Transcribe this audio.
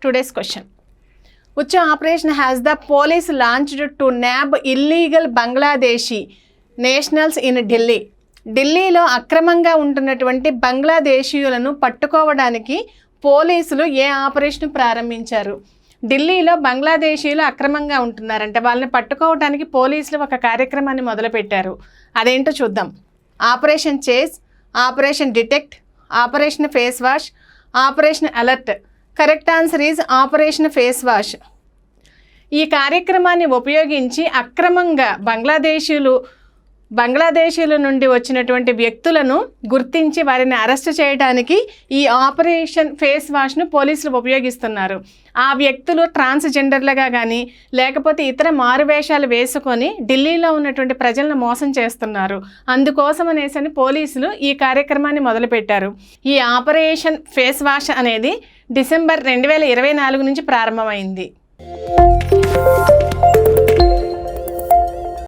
Today's question. Which operation has the police launched to nab illegal Bangladeshi nationals in Delhi? ఢిల్లీలో అక్రమంగా ఉంటున్నటువంటి బంగ్లాదేశీయులను పట్టుకోవడానికి పోలీసులు ఏ ఆపరేషన్ ప్రారంభించారు? ఢిల్లీలో బంగ్లాదేశీయులు అక్రమంగా ఉంటున్నారంటే వాళ్ళని పట్టుకోవడానికి పోలీసులు ఒక కార్యక్రమాన్ని మొదలుపెట్టారు. అదేంటో చూద్దాం. Operation chase, operation detect, operation face wash, operation alert. Correct answer is operation face wash. ఈ కార్యక్రమాన్ని ఉపయోగించి అక్రమంగా బంగ్లాదేశీయుల నుండి వచ్చినటువంటి వ్యక్తులను గుర్తించి వారిని అరెస్ట్ చేయడానికి ఈ ఆపరేషన్ ఫేస్ వాష్ను పోలీసులు ఉపయోగిస్తున్నారు. ఆ వ్యక్తులు ట్రాన్స్జెండర్లుగా కానీ లేకపోతే ఇతర మారువేషాలు వేసుకొని ఢిల్లీలో ఉన్నటువంటి ప్రజలను మోసం చేస్తున్నారు. అందుకోసం అనేసి పోలీసులు ఈ కార్యక్రమాన్ని మొదలుపెట్టారు. ఈ ఆపరేషన్ ఫేస్ వాష్ అనేది డిసెంబర్ 2024 నుంచి ప్రారంభమైంది.